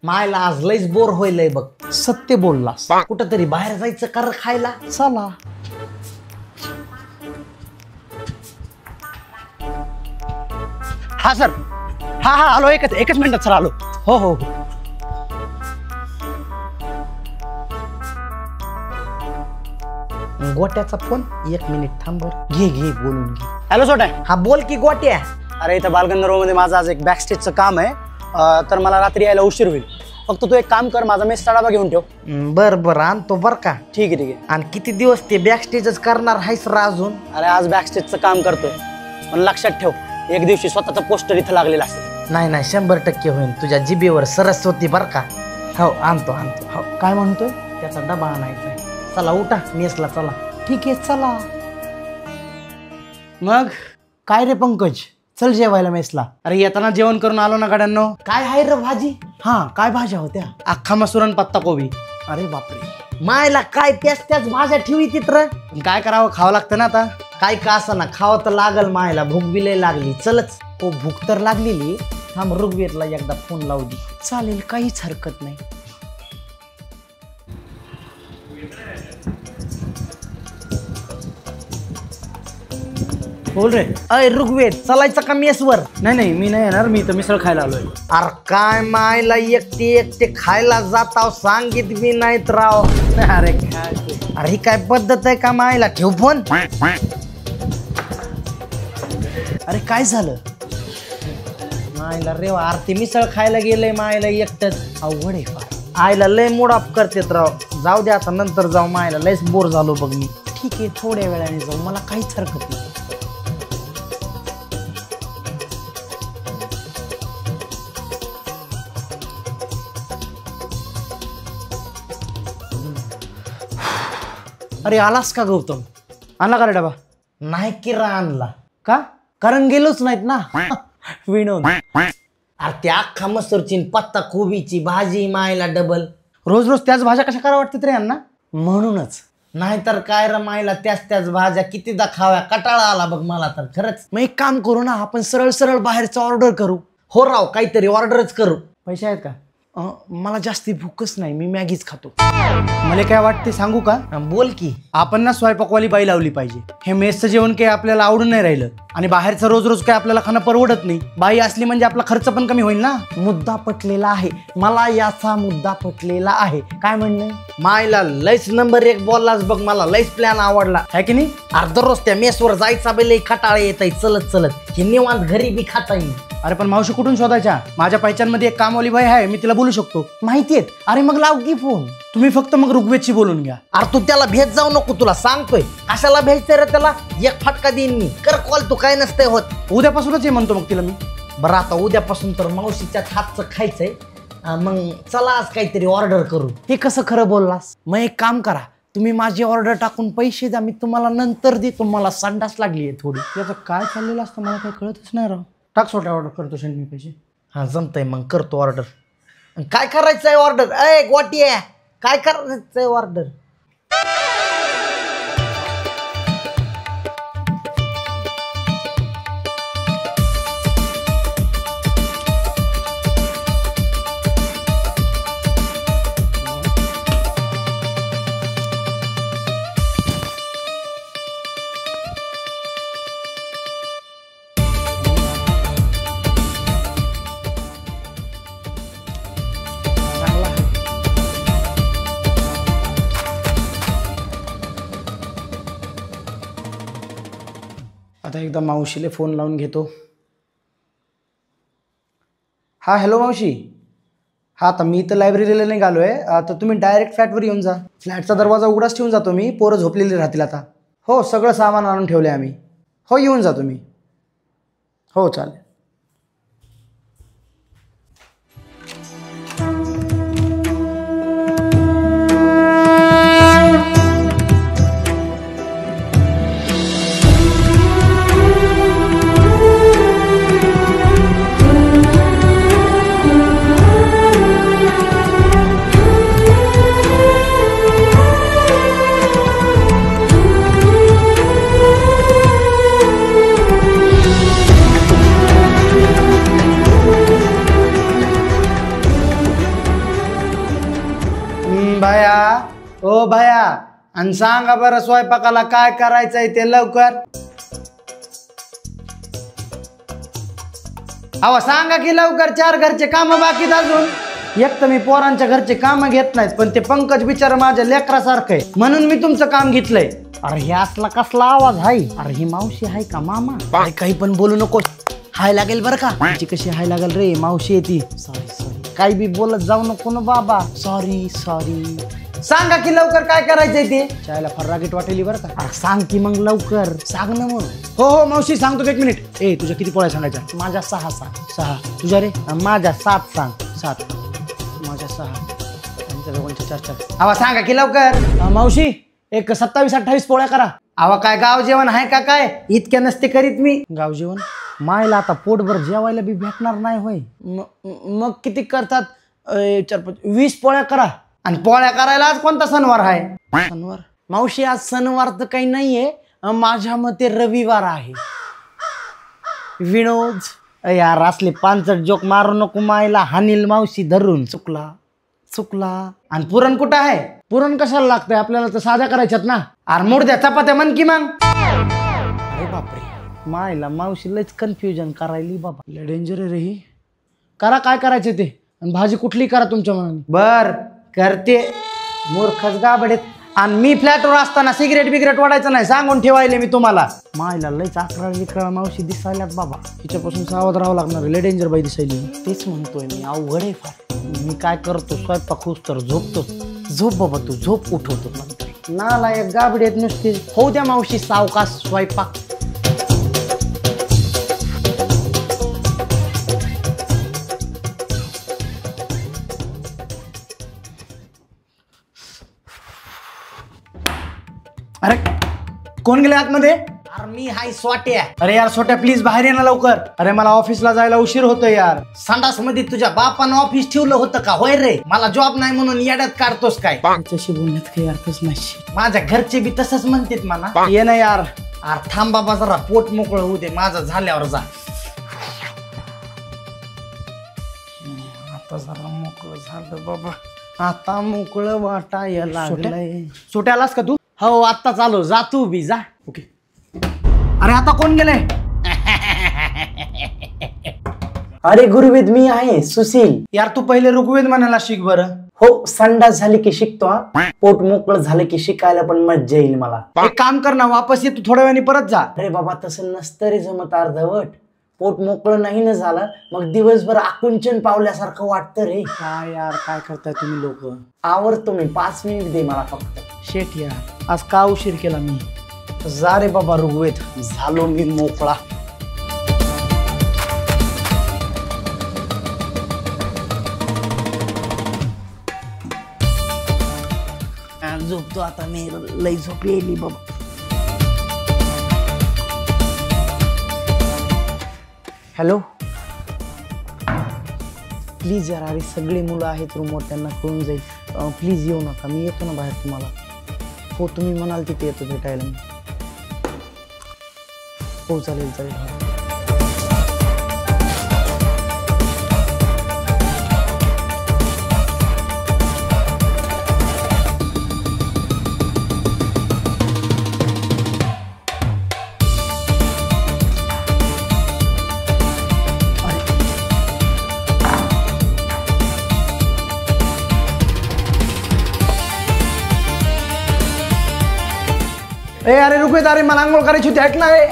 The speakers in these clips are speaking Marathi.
मायला आज लईच बोर होईलय बघ. सत्य बोललास. कुठंतरी बाहेर जायचं कर खायला. चला. हा सर. हा आलो. एकच मिनिटात सर आलो. हो हो. गोट्याचा फोन. 1 मिनिट थांब बर. घे बोलून घे. हॅलो छोटा. हा बोल की गोट्या. अरे इथं बालगंधर्व मध्ये माझं आज एक बॅक स्टेजचं काम आहे, तर मला रात्री यायला उशीर होईल. फक्त तू एक काम कर, माझा मेसचा डबा घेऊन ठेव. बर आणतो बर का. ठीक आहे. आणि किती दिवस ते बॅक स्टेजच करणार आहेस अजून? अरे आज बॅक स्टेजचं काम करतोय, पण लक्षात ठेव एक दिवशी स्वतःचं पोस्टर इथं लागलेलं असेल. नाही 100% होईल. तुझ्या जिभेवर सरस्वती बर का. हो आणतो. हो काय म्हणतोय? त्याचा डबा आणायचा. चला उठा मेसला चला. ठीक आहे चला. मग काय रे पंकज, चल जेवायला मेसला. अरे येताना जेवण करून आलो ना गाड्यांनो. काय आहे रे भाजी? हा काय भाज्या होत्या? अख्खा मसूर आणि पत्ता कोबी. अरे बापरे. मायला काय त्याच भाज्या ठेवी तित्र. काय करावं, खावं लागतं ना आता. काय का असं ना खावं तर लागल. मायला भूक बी लय लागली. चलच. हो भूक तर लागलेली. थांब ऋग्वेदला एकदा फोन लावू दे. चालेल, काहीच हरकत नाही. बोल रे. अय ऋग्वेद चलायचं का मेसवर? नाही मी नाही येणार. मी तर मिसळ खायला आलोय. अरे काय मायला एकटे खायला जाताव सांगित बी नाहीत राव. अरे काय अरे काय पद्धत आहे का मायला? ठेव फोन. अरे काय झालं? मायला रे आरती मिसळ खायला गेलंय मायला एकटच. अवघड आहे फार. आयला लय मूड ऑफ करतेत राव. जाऊ दे आता नंतर जाऊ. मायला लयच बोर झालो बघ मी. ठीक आहे थोड्या वेळाने जाऊ, मला काहीच हरकत नाही. अरे आलास का गौतम? आणला का रे डबा? नाही किरा आणला. का? कारण गेलोच नाहीत ना. विनोद. अरे त्या अख्खा मसूरची पत्ता कोबीची भाजी मायला डबल. रोज त्याच भाज्या कशा करा वाटतात रे यांना? म्हणूनच. नाहीतर काय रे मायला त्याच भाज्या कितीदा खाव्या. कटाळा आला बघ मला तर खरंच. मग एक काम करू ना, आपण सरळ बाहेरचं ऑर्डर करू. हो राव काहीतरी ऑर्डरच करू. पैसे आहेत का? मला जास्ती भूकच नाही, मी मॅगीच खातो. मला काय वाटते सांगू का? बोल की. आपण ना स्वयंपाकवाली बाई लावली पाहिजे. हे मेसचं जेवण काही आपल्याला आवडून नाही राहिलं आणि बाहेरचं रोज काय आपल्याला खाणं परवडत नाही. बाई असली म्हणजे आपला खर्च पण कमी होईल ना. मुद्दा पटलेला आहे मला. याचा मुद्दा पटलेला आहे. काय म्हणणं? मायला लयच नंबर 1 बोललास बघ. मला लयच प्लॅन आवडला आहे की नाही. दररोज त्या मेसवर जायचा बेले कटाळा येत आहे. चलत हे निवांत घरी बी खाता येईल. अरे पण मावशी कुठून शोधायच्या? माझ्या पहिचानमध्ये एक कामवाली बाई आहे, मी तिला बोलू शकतो. माहितीये. अरे मग लाव की फोन. तुम्ही फक्त मग ऋग्वेदशी बोलून घ्या. अरे तू त्याला भेट जाऊ नको. तुला सांगतोय कशाला भेटतोय रे त्याला. एक फटका देईन मी. कर कॉल. तू काय नसतंय होत. उद्यापासूनच ये म्हणतो मग तिला मी. बरं आता उद्यापासून तर मावशीच्या हातचं खायचंय. मग चला आज काहीतरी ऑर्डर करू. हे कसं खरं बोललास? मग एक काम करा, तुम्ही माझी ऑर्डर टाकून पैसे द्या, मी तुम्हाला नंतर देतो. मला संडास लागली आहे थोडी. त्याचं काय चाललेलं असतं मला काही कळतच नाही राव. टाक छोट्या ऑर्डर करतो मी पैसे. हा जमतंय मग करतो ऑर्डर. काय करायचंय ऑर्डर? ए गोटी आहे. काय करायचंय ऑर्डर? आता एकदा मावशीला फोन लावून घेतो. हा हॅलो मावशी. हा आता मी तर लायब्ररीला नाही आलो आहे. आता तुम्ही डायरेक्ट फ्लॅटवर येऊन जा. फ्लॅटचा दरवाजा उघडाच ठेवून जातो मी. पोरं झोपलेली राहतील आता. हो सगळं सामान आणून ठेवले आम्ही. हो येऊन जा तुम्ही. हो चालेल. भया ओ भया आणि सांगा बरं स्वयंपाकाला काय करायचंय ते लवकर. अहो सांगा की लवकर, 4 घरचे काम बाकीत अजून. एक तर मी पोरांच्या घरचे काम घेत नाहीत, पण ते पंकज बिचार माझ्या लेकरासारखं आहे म्हणून मी तुमचं काम घेतलंय. अरे हे असला कसला आवाज आहे? अरे ही मावशी आहे का मामा? अरे काही पण बोलू नको, हाय लागेल बरं का. तिची कशी हाय लागल रे, मावशी येते. सॉरी सॉरी, काही बी बोलत जाऊ नको ना बाबा. Sorry sorry. सांगा की लवकर काय करायचंय ते. चायला फार रागीट वाटेली बरं का. अरे सांग की मग लवकर, सांग ना मग. हो हो मावशी सांगतो, 1 मिनिट. ए तुझ्या किती पोळ्या सांगायच्या? माझ्या 6 सांग. 6. तुझ्या रे? माझ्या 7 सांग. 7. माझ्या 6. त्यांच्या दोघांच्या 4. आवा सांगा की लवकर. मावशी एक 27-28 पोळ्या करा. आवा काय गाव जेवण आहे का काय? इतक्या नसते करीत मी. गाव जेवण मायला आता पोटभर जेवायला बी भेटणार नाही होय. मग किती करतात? 4-5-20 पोळ्या करा. आणि पोळ्या करायला आज कोणता सणवार आहे? सणवार मावशी, आज सणवार तर काही नाहीये. माझ्या मते रविवार आहे. विनोद यार असले 5 जोक मारू नको, मायला हानील मावशी धरून. चुकला. आणि पुरण कुठं आहे? पुरण कशाला लागतंय? आपल्याला तर साध्या करायच्यात ना. अरे मुर्द्या चपात्या म्हण की मग. अरे बापरे, मायला मावशी लयच कन्फ्युजन करायली बाबा. लय डेंजर आहे रे ही. करा काय करायचं ते, आणि भाजी कुठली करा तुमच्या मनाने. बर करते. मूर्खच गाबडेत. आणि मी फ्लॅटवर असताना सिगरेट बिगरेट वाढायचं नाही सांगून ठेवायले मी तुम्हाला. मायला लयच अकरा मावशी दिसायल्यात बाबा. हिच्यापासून सावध राहावं लागणार. लय डेंजर बाई दिसायली. तेच म्हणतोय मी, अवघड आहे फार. मी काय करतो, स्वयंपाक होस तर झोपतो. झोप बाबा तू, झोप उठवतो नंतर. नालायक गाबडेत नुसते. होऊ द्या मावशी सावकाश स्वयंपाक. अरे कोण गेले आतमध्ये? अरे मी हाय स्वाट्या. अरे यार छोट्या प्लीज बाहेर ये ना लवकर. अरे मला ऑफिसला जायला उशीर होतोय यार. संडास मध्ये तुझ्या बापानं ऑफिस ठेवलं होतं का? होय रे, मला जॉब नाही म्हणून येड्यात काढतोस काय? त्याच्याशी बोलण्यात काही अर्थच नाही. माझ्या घरचे बी तसंच म्हणतात मला. ये ना यार. अरे थांब बाबा जरा, पोट मोकळं होऊ दे माझं, झाल्यावर जा. आता जरा मोकळं झालं बाबा. आता मोकळं वाटायला लागलंय. छोट्या आलास का तू? हो आत्ता चालू. जा तू बी जा. ओके. अरे आता कोण गेले? अरे गुरुवेद मी आहे, सुशील. यार तू पहिले ऋग्वेद म्हणायला शिक बरं. हो, संडास झाली की शिकतो हा. पोट मोकळं झालं की शिकायला पण मज्जा येईल मला. एक काम कर ना, वापस ये तू थोड्या वेळाने परत जा. अरे बाबा तसं नसतं रे जमत अर्धवट. पोट मोकळं नाही ना झालं मग दिवसभर आकुंचन पावल्यासारखं वाटतं रे. काय यार काय करताय तुम्ही लोक? आवरतो मी, 5 मिनिट दे मला फक्त. शेट यार आज का उशीर केला मी? जा रे बाबा ऋग्वेद, झालो मी मोकळा. झोपतो आता मी, लई झोप येईल बाबा. हॅलो प्लीज यार, अरे सगळी मुलं आहेत रूमवर, त्यांना कळून जाईल. प्लीज येऊ नका, मी येतो ना बाहेर तुम्हाला. हो तुम्ही म्हणाल तिथे येतो भेटायला मी. हो चालेल चालेल. ए अरे ऋग्वेद, अरे मला आंघोळ करायची होती, ऐक ना रे.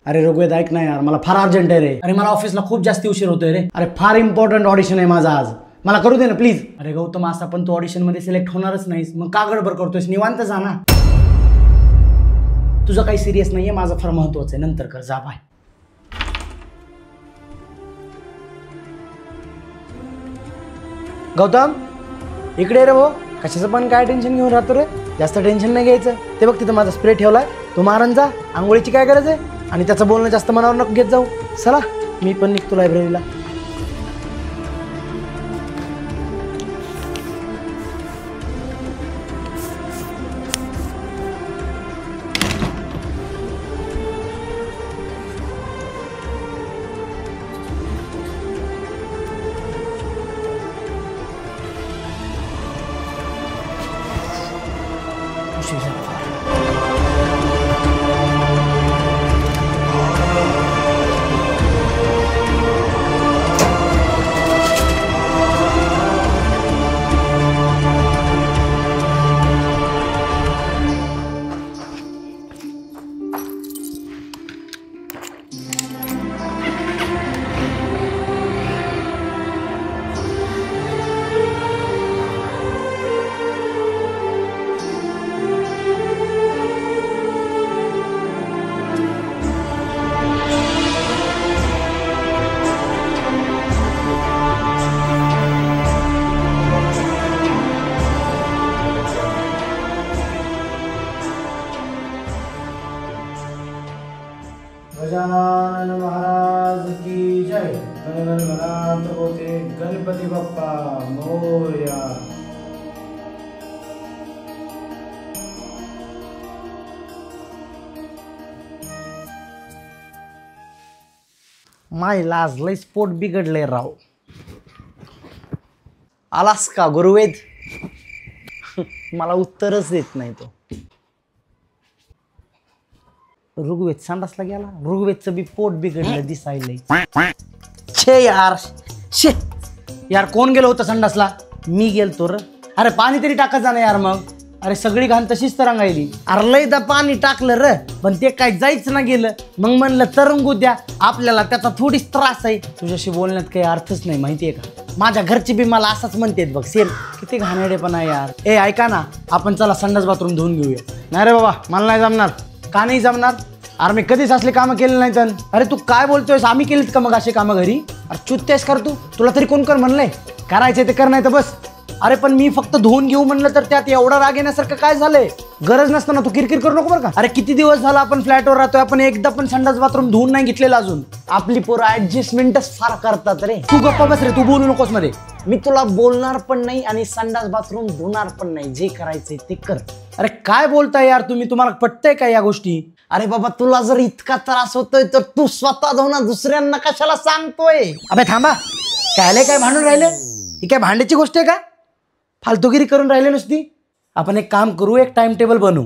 अरे ऋग्वेद ऐक ना यार, मला फार अर्जंट आहे रे. अरे मला ऑफिसला खूप जास्त उशीर होतोय रे. अरे फार इम्पॉर्टंट ऑडिशन आहे माझा आज, मला करू दे ना प्लीज. अरे गौतम असा पण तू ऑडिशन मध्ये सिलेक्ट होणारच नाहीस, मग का गडबड करतोयस? निवांत जा ना. तुझं काही सिरियस नाहीये, माझं फार महत्वाचं आहे, नंतर कर. जा बाय. गौतम इकडे रे भाऊ. कशाचं पण काय टेन्शन घेऊन राहतो रे? जास्त टेन्शन नाही घ्यायचं. ते बघ तिथं माझा स्प्रे ठेवलाय, तो मारून जा. आंघोळीची काय गरज आहे? आणि त्याचं बोलणं जास्त मनावर नको घेत जाऊ. चला मी पण निघतो लायब्ररीला. उशीर झाला फार. गजानन महाराज की जय. गण गण गणात होते गणपती बाप्पा मोरया. माय लाज लय स्पोर्ट बिघडले राव. आलास का गुरुवेद? मला उत्तरच देत नाही तो. ऋग्वेद संडासला गेला. ऋग्वेदचं बी पोट बिघडलं दिसायलंय. छे यार, छे यार, कोण गेलो होतं संडासला? मी गेलतो र. अरे पाणी तरी टाकत जा ना यार. मग अरे सगळी घाण तशीच तरंगायली. अरे लयदा पाणी टाकलं र, पण ते काय जायच ना गेलं. मग म्हणलं तरंगू द्या, आपल्याला त्याचा थोडीच त्रास आहे. तुझ्याशी बोलण्यात काही अर्थच नाही माहितीये का. माझ्या घरची बी मला असंच म्हणतेत बघ. सेम किती घाणेरडेपणा यार. ए ऐका ना, आपण चला संडास बाथरूम धुवून घेऊया. नाही रे बाबा, मला नाही जमणार. का नाही जमणार? अरे मी कधीच असले कामं केले नाही तर. अरे तू काय बोलतोयस? आम्ही केलीत का मग असे कामं घरी? अरे चुत्तेस कर तू. तुला तरी कोण कर म्हणलंय? करायचे ते कर, नाही तर बस. अरे पण मी फक्त धुवून घेऊ म्हणलं तर त्यात एवढा राग येण्यासारखं काय झालंय? गरज नसताना तू किरकिर करू नको बरं का. अरे किती दिवस झाला आपण फ्लॅटवर राहतोय, आपण एकदा पण संडास बाथरूम धुवून नाही घेतलेलं अजून. आपली पोरं ऍडजस्टमेंटच फार करतात रे. तू गप्पा बस रे, तू बोलू नकोस मध्ये. मी तुला बोलणार पण नाही आणि संडास बाथरूम धुणार पण नाही. जे करायचंय ते कर. अरे काय बोलताय यार तुम्ही? तुम्हाला पटतंय का या गोष्टी? अरे बाबा, तुला जर इतका त्रास होतोय तर तू स्वतः धुवून दुसऱ्यांना कशाला सांगतोय? अबे थांबा, काय भांडून राहिलं? ही काय भांड्याची गोष्ट आहे का? फालतूगिरी करून राहिले नुसती. आपण एक काम करू, एक टाइम टेबल बनवू.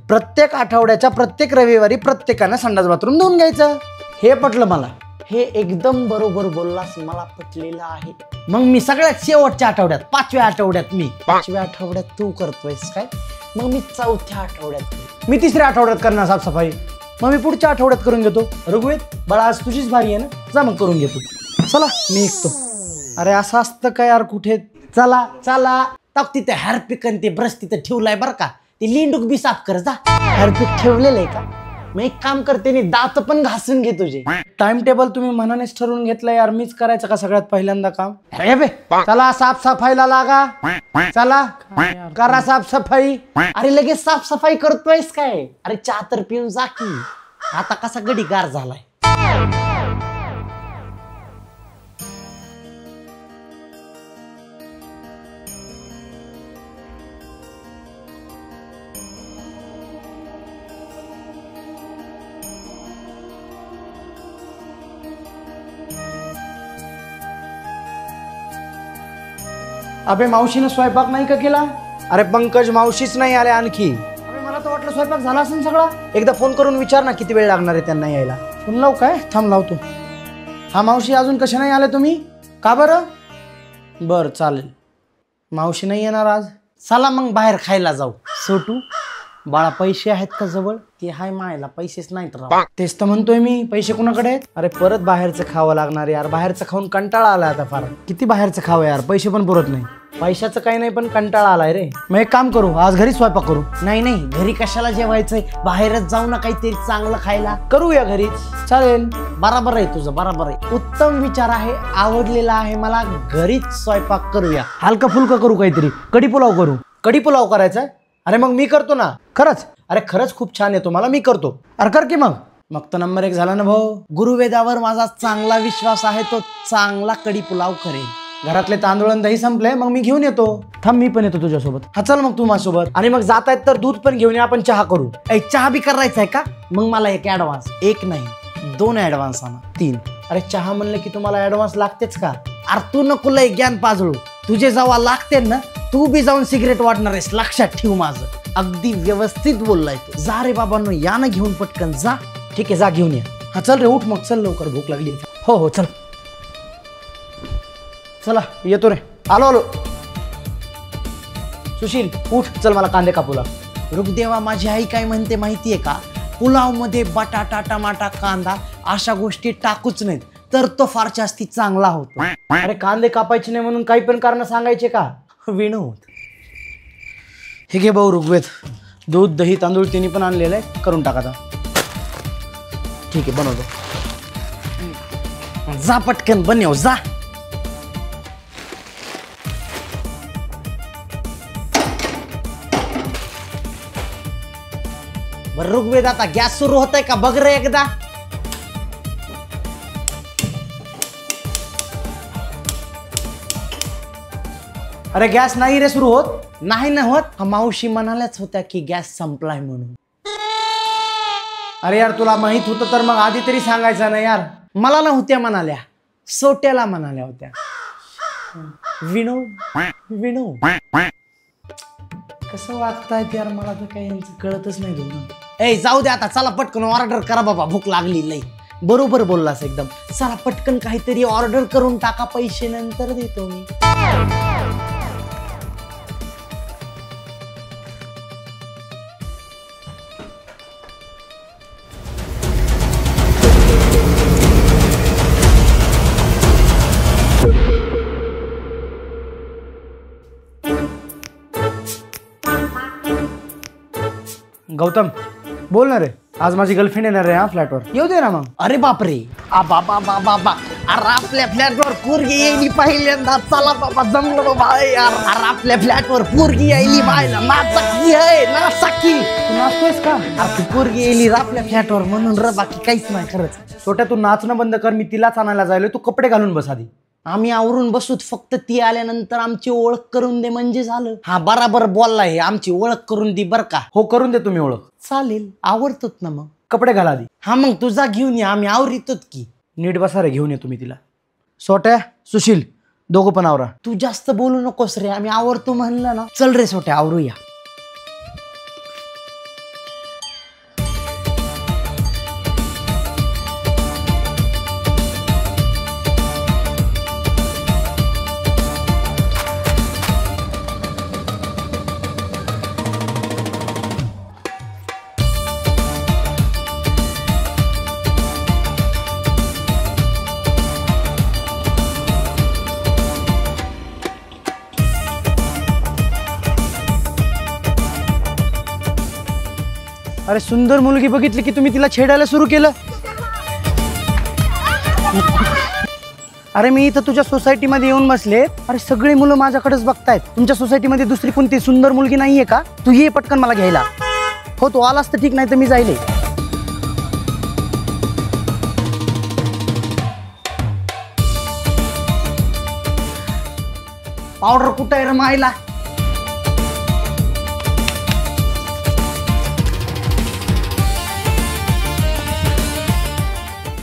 प्रत्येक आठवड्याच्या प्रत्येक रविवारी प्रत्येकानं संडास बाथरूम धुवून घ्यायचं. हे पटलं मला. हे एकदम बरोबर बोललास, मला पटलेलं आहे. मग मी सगळ्यात शेवटच्या आठवड्यात, 5व्या आठवड्यात, मी 5व्या आठवड्यात तू करतोयस काय? मग मी 4थ्या आठवड्यात, मी 3ऱ्या आठवड्यात करणार साफसफाई. मग मी पुढच्या आठवड्यात करून घेतो. ऋग्वेद बाळा, आज तुझीच भारी आहे ना, जा मग करून घेतो. चला मी ऐकतो. अरे असं असतं का यार कुठे? चला चला, टाक तिथे हॅरपिक आणि ते ब्रश तिथे ठेवलाय बरं का. ते लिंडूक बी साफ कर जा. हॅरपिक ठेवलेलं आहे का? मग एक काम करते, मी दात पण घासून घे तुझे. टाइम टेबल तुम्ही मनानेच ठरवून घेतलं यार. मीच करायचं का सगळ्यात पहिल्यांदा काम? चला साफसफाईला लागा. चला करा साफसफाई. अरे लगेच साफसफाई करतोयस काय? अरे चहा तर पिऊन जा की. आता कसा गडी गार झालाय. अबे मावशीनं स्वयंपाक नाही का केला? अरे पंकज, मावशीच नाही आले आणखी. अबे मला तर वाटलं स्वयंपाक झाला असेल सगळा. एकदा फोन करून विचार ना किती वेळ लागणार आहे त्यांना यायला. फोन लावू काय? थांब लावतो. हा मावशी, अजून कशा नाही आले तुम्ही? का बरं? बरं चालेल. मावशी नाही येणार आज. चला मग बाहेर खायला जाऊ. सोटू बाळा, पैसे आहेत का जवळ? ते हाय मायला पैसेच नाहीत राव. तेच तर म्हणतोय मी, पैसे कुणाकडे आहेत? अरे परत बाहेरचं खावं लागणार यार. बाहेरचं खाऊन कंटाळा आला आता फार. किती बाहेरचं खावं यार, पैसे पण पुरत नाही. पैशाचं काही नाही पण कंटाळा आलाय रे. मग एक काम करू, आज घरी स्वयंपाक करू. नाही नाही, घरी कशाला जेवायचंय? बाहेरच जाऊ ना काहीतरी चांगलं खायला. करूया घरीच. चालेल. बराबर आहे तुझं, बराबर आहे. उत्तम विचार आहे, आवडलेला आहे मला. घरीच स्वयंपाक करूया. हलका फुलका करू काहीतरी. कढी पुलाव करू. कढी पुलाव करायचा? अरे मग मी करतो ना. खरंच? अरे खरंच खूप छान येतो मला, मी करतो. अरे कर की मग. मग तर नंबर 1 झाला ना भाऊ. गुरुवेदावर माझा चांगला विश्वास आहे, तो चांगला कढी पुलाव करेल. घरातले तांदूळ आणि दही संपले, मग मी घेऊन येतो. थांब, मी पण येतो तुझ्यासोबत. हा चल मग तू माझ्यासोबत. आणि मग जात आहेत तर दूध पण घेऊन ये, आपण चहा करू. चहा बी करायचा आहे का? मग मला एक ऍडव्हान्स. एक नाही 2 ऍडव्हान्स आणा. 3. अरे चहा म्हणलं की तुम्हाला ऍडव्हान्स लागतेच का? अरे तू नको लय ज्ञान पाजळू. तुझे जेव्हा लागते ना, तू बी जाऊन सिगरेट वाटणार आहेस, लक्षात ठेव माझं. अगदी व्यवस्थित बोललाय तू. जा रे बाबांनो, या ना घेऊन पटकन जा. ठीक आहे जा घेऊन या. हा चल रे उठ मग, चल लवकर भूक लागली. हो हो चल. चला येतो रे. आलो. सुशील उठ, चल मला कांदे कापूला. रुगदेवा, माझी आई काय म्हणते माहितीये का? पुलाव मध्ये बटाटा, टमाटा, कांदा अशा गोष्टी टाकूच नाहीत, तर तो फार जास्ती चांगला होतो. अरे कांदे कापायचे नाही म्हणून काही पण कारण सांगायचे का? विनोद, हे घे भाऊ ऋग्वेद, दूध दही तांदूळ तिन्ही पण आणलेलं आहे, करून टाका आता. ठीक आहे बनवतो. जा पटकन बनव जा. बरं ऋग्वेद, आता गॅस सुरू होतंय का बघ रे एकदा. अरे गॅस नाही रे सुरू होत. नाही ना होत. मावशी म्हणाल्याच होत्या की गॅस संपलाय म्हणून. अरे यार तुला माहित होतं तर मग आधी तरी सांगायचं ना यार. मला नव्हत्या म्हणाल्या, सोट्याला म्हणाल्या होत्या. विनोद कसं वागतायत यार, मला तर काही यांचं कळतच नाही दोन. ए जाऊ दे आता, चला पटकन ऑर्डर करा बाबा, भूक लागली लई. बरोबर बोललास एकदम. चला पटकन काहीतरी ऑर्डर करून टाका, पैसे नंतर देतो मी. गौतम बोल ना रे, आज माझी गर्लफ्रेंड येणार आहे हा फ्लॅटवर, येऊ दे ना मग. अरे बापरे, बाबा बाबा, अरे आपल्या फ्लॅटवर पोरगी यायली पहिल्यांदा. चला बाबा जमलं बाबा. यार अरे आपल्या फ्लॅटवर पोरगी यायली पाहिलं. नाचकी आहे नाचकी. तू नाचतोयस का? अरे तू पोरगी यायली आपल्या फ्लॅटवर म्हणून र, बाकी काहीच नाही खरंच. छोट्या तू नाचणं बंद कर, मी तिलाच आणायला जायलो, तू कपडे घालून बस आधी. आम्ही आवरून बसूत, फक्त ती आल्यानंतर आमची ओळख करून दे म्हणजे झालं. हा बराबर बोललाय, आमची ओळख करून दे बर का. हो करून दे तुम्ही ओळख. चालेल, आवडतोत ना मग. कपडे घाला आधी. हा मग तुझा घेऊन ये, आम्ही आवरितोत की. नीट बसा रे, घेऊन ये तुम्ही तिला. सोट्या सुशील दोघं पण आवरा. तू जास्त बोलू नकोस रे, आम्ही आवरतो म्हणलं ना. चल रे सोट्या, आवरूया. अरे सुंदर मुलगी बघितली की तुम्ही तिला छेडायला सुरू केलं. अरे मी इथं तुझ्या सोसायटीमध्ये येऊन बसले, अरे सगळी मुलं माझ्याकडेच बघतायत. तुमच्या सोसायटीमध्ये दुसरी कोणती सुंदर मुलगी नाहीये का? तू ये पटकन मला घ्यायला. हो तू आलास तर ठीक, नाही तर मी जाईल. पावडर कुठं आहे रे मायला?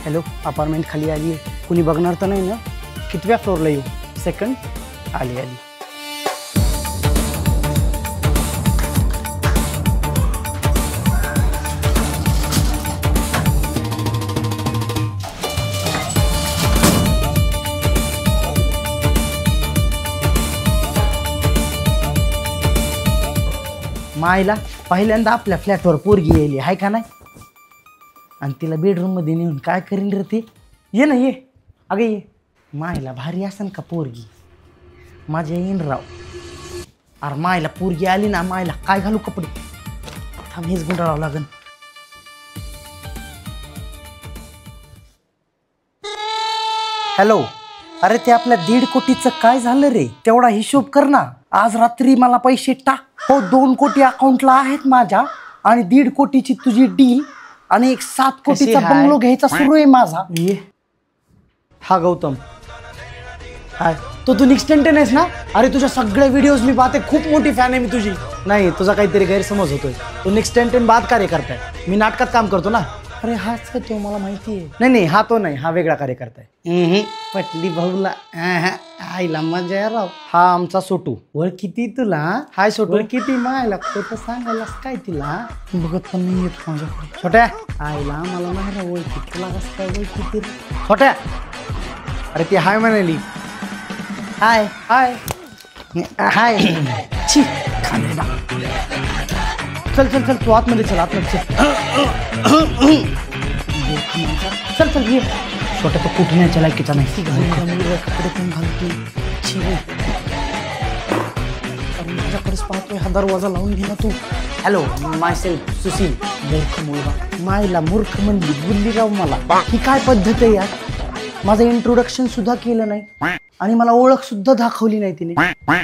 हॅलो, अपार्टमेंट खाली आली आहे, कुणी बघणार तर नाही ना? कितव्या फ्लोअरला येऊ? सेकंड. आली. मायला पहिल्यांदा आपल्या फ्लॅटवर पोरगी यायली हाय का नाही? आणि तिला बेडरूम मध्ये नेऊन काय करीन रे ती? ये ना ये. अगं ये. मायला भारी असन का पोरगी? माझ्या येईन राव. अरे मायला पोरगी आली ना, मायला काय घालू कपडे? थांब, हेच गुंडाळावं लागन. हॅलो. अरे ते आपल्या 1.5 कोटीचं काय झालं रे? तेवढा हिशोब कर ना. आज रात्री मला पैसे टाक. हो 2 कोटी अकाउंटला आहेत माझ्या, आणि 1.5 कोटीची तुझी डील, आणि एक 7 कोटीचा बंगलो घ्यायचा सुरू आहे माझा. ये. हा गौतम. हाय तो तू निक्स्टेंटेन आहेस ना? अरे तुझ्या सगळ्या व्हिडिओज मी पाहते, खूप मोठी फॅन आहे मी तुझी. नाही, तुझा काहीतरी गैरसमज होतोय. तो निक्स्टेंटेन बाद कार्य करताय. मी नाटकात काम करतो ना. अरे हाच का तो, मला माहिती आहे. नाही नाही, हा तो नाही, हा वेगळा कार्यकर्ता आहे. पटली भाऊला. आईला मजा आहे राव. हा आमचा सोटू. वळ किती तुला. हाय सोटू. वळ किती मायला खोटं सांगायलास काय तिला. बघत पण नाही येत माझ्याकडे. छोट्या आईला मला नाही राव. वळ किती तुला कसं काय. वळ किती छोट्या. अरे ती हाय म्हणाली. हाय हाय हाय. छी चल चल चल, तू आतमध्ये चल, आतमध्ये चल. चल चल ये. छोट्या तो कुठण्याच्या लायकीचा नाही. कपडे पण घालतो. छी माझ्याकडेच पाहतोय. हा दरवाजा लावून घे ना तू. हॅलो, माय सेल्फ सुशील. मूर्ख मुलगा. मायला मूर्ख म्हणली बोलली राव मला. ही काय पद्धत आहे यार. माझं इंट्रोडक्शन सुद्धा केलं नाही आणि मला ओळख सुद्धा दाखवली नाही तिने.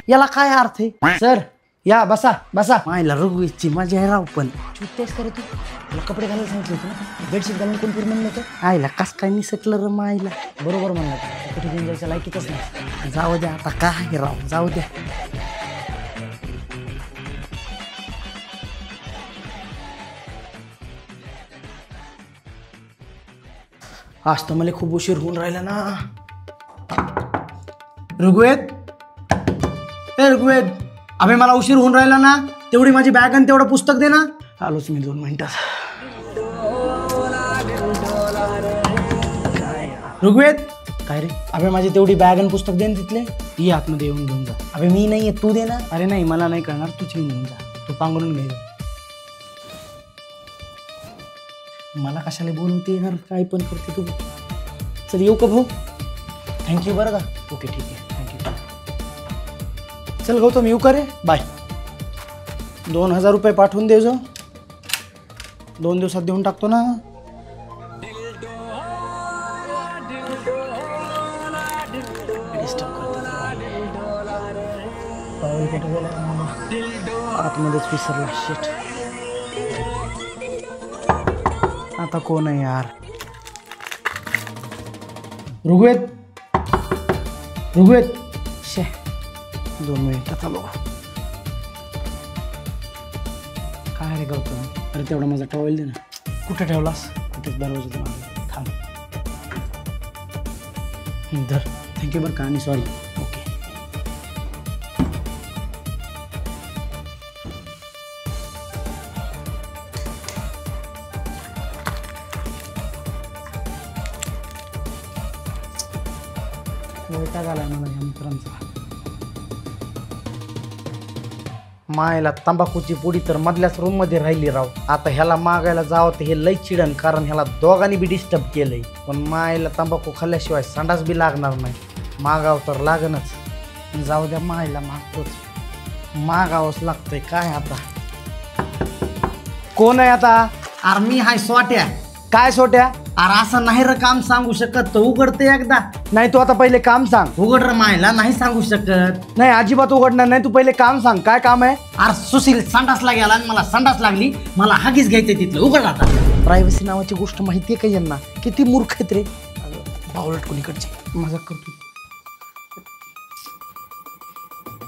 याला काय अर्थ आहे. सर या, बसा बसा. मायला रघुवीरची मजा आहे राव. पण चुट्टेस करे तू. तुला कपडे घालायला सांगितले होते ना. बेडशीट घालून कोण फिर म्हणलं होतं. आईला कस काय निसटलं र मायला. बरोबर म्हणलं. कुठे घेऊन जायचं लायकीतच नाही. जाऊ द्या आता काय राव. जाऊ द्या. आज तर मला खूप उशीर होऊन राहिला ना. ऋग्वेद, ए ऋग्वेद, अबे मला उशीर होऊन राहिला ना. तेवढी माझी बॅग आणि तेवढं पुस्तक दे ना. आलोच मी 2 मिनिटात. ऋग्वेद, काय रे. अबे माझी तेवढी बॅग आणि पुस्तक दे ना तिथले. ये आतमध्ये येऊन घेऊन जा. अबे मी नाही आहे, तू दे ना. अरे नाही मला नाही कळणार. तूच घेऊन जा. तू पांघरून घे. मला कशाला बोलवते येणार. काय पण करते तू. चल येऊ का भाऊ. थँक्यू बरं का. ओके ठीक आहे. थँक्यू. चल गौतम, येऊ का रे. बाय. 2000 रुपये पाठवून दे जो. 2 दिवसात देऊन टाकतो ना. आतमध्येच विसरला. शिट. आता कोण आहे यार. ऋग्वेद, ऋग्वेद. शे 2 मिनिटात आलो. काय रे गौतम. अरे तेवढा माझा टॉवेल दे ना. कुठे ठेवलास. कुठेच दरवाजाच्या मागे. थांब. धर. थँक्यू बरं का आणि सॉरी. ओके. वैताग आलाय मला या मित्रांचा. मायला तंबाखूची पुडी तर मधल्याच रूम मध्ये राहिली राव. आता ह्याला मागायला जावं तर हे लई चिडन, कारण ह्याला दोघांनी बी डिस्टर्ब केलंय. पण मायला तंबाखू खाल्ल्याशिवाय संडास बी लागणार नाही. मागाव तर लागणच. जाऊ द्या, मायला मागतोच. मागावंच लागतंय. काय आता. कोण आहे आता. अरे मी हाय सोट्या. काय सोट्या. अरे असं नाही र काम सांगू शकत. तो उघडते एकदा. नाही, तू आता पहिले काम सांग. उघड र मायला. नाही सांगू शकत. नाही अजिबात उघडणार नाही. तू पहिले काम सांग. काय काम आहे. अरे सुशील संडासला गेला आणि मला संडास लागली. मला हागीच घ्यायचं तिथलं. उघड आता. प्रायव्हसी नावाची गोष्ट माहितीये का यांना. किती मूर्ख आहेत रे. बावलट कोणीकडचे. मजाक करतो.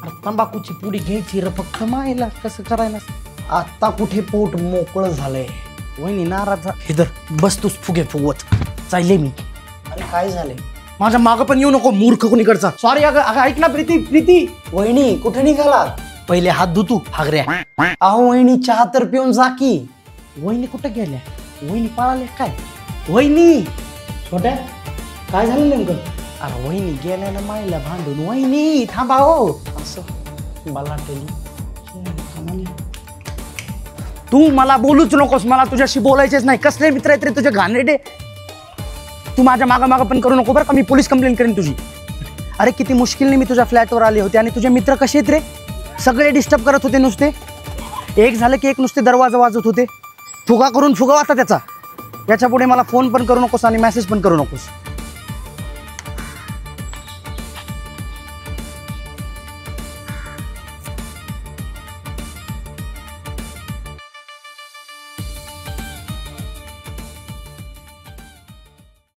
अरे तंबाखूची पुडी घ्यायची र फक्त. मायला कसं करायला. आता कुठे पोट मोकळं झालंय. वहिनी नाराज. इधर बस तूच फुगे फुगवत. चालले मी. अरे काय झालंय. माझ्या मागं पण येऊ नको मूर्ख कोणीकडचा. सॉरी अगं ऐक ना प्रीती. प्रीती वहिनी कुठे निघाला. पहिले हात धुतू हागऱ्या. अहो वहिनी चहा तर पिऊन जा की. वहिनी कुठं गेल्या. वहिनी पळाले काय. वहिनी. छोट्या काय झालं नेमकं. अरे वहिनी गेल्या ना मायला भांडून. वहिनी थांबा हो. असं मला तू मला बोलूच नकोस. मला तुझ्याशी बोलायचेच नाही. कसले मित्र आहेत रे तुझे घाणेरडे. तू माझ्या मागं पण करू नको बरं का. मी पोलीस कंप्लेंट करेन तुझी. अरे किती मुश्किलने मी तुझ्या फ्लॅटवर आले होते आणि तुझे मित्र कसे आहेत रे. सगळे डिस्टर्ब करत होते नुसते. एक झालं की एक नुसते दरवाजा वाजत होते. फुगा करून फुगा वाचा त्याचा. याच्या पुढे मला फोन पण करू नकोस आणि मेसेज पण करू नकोस.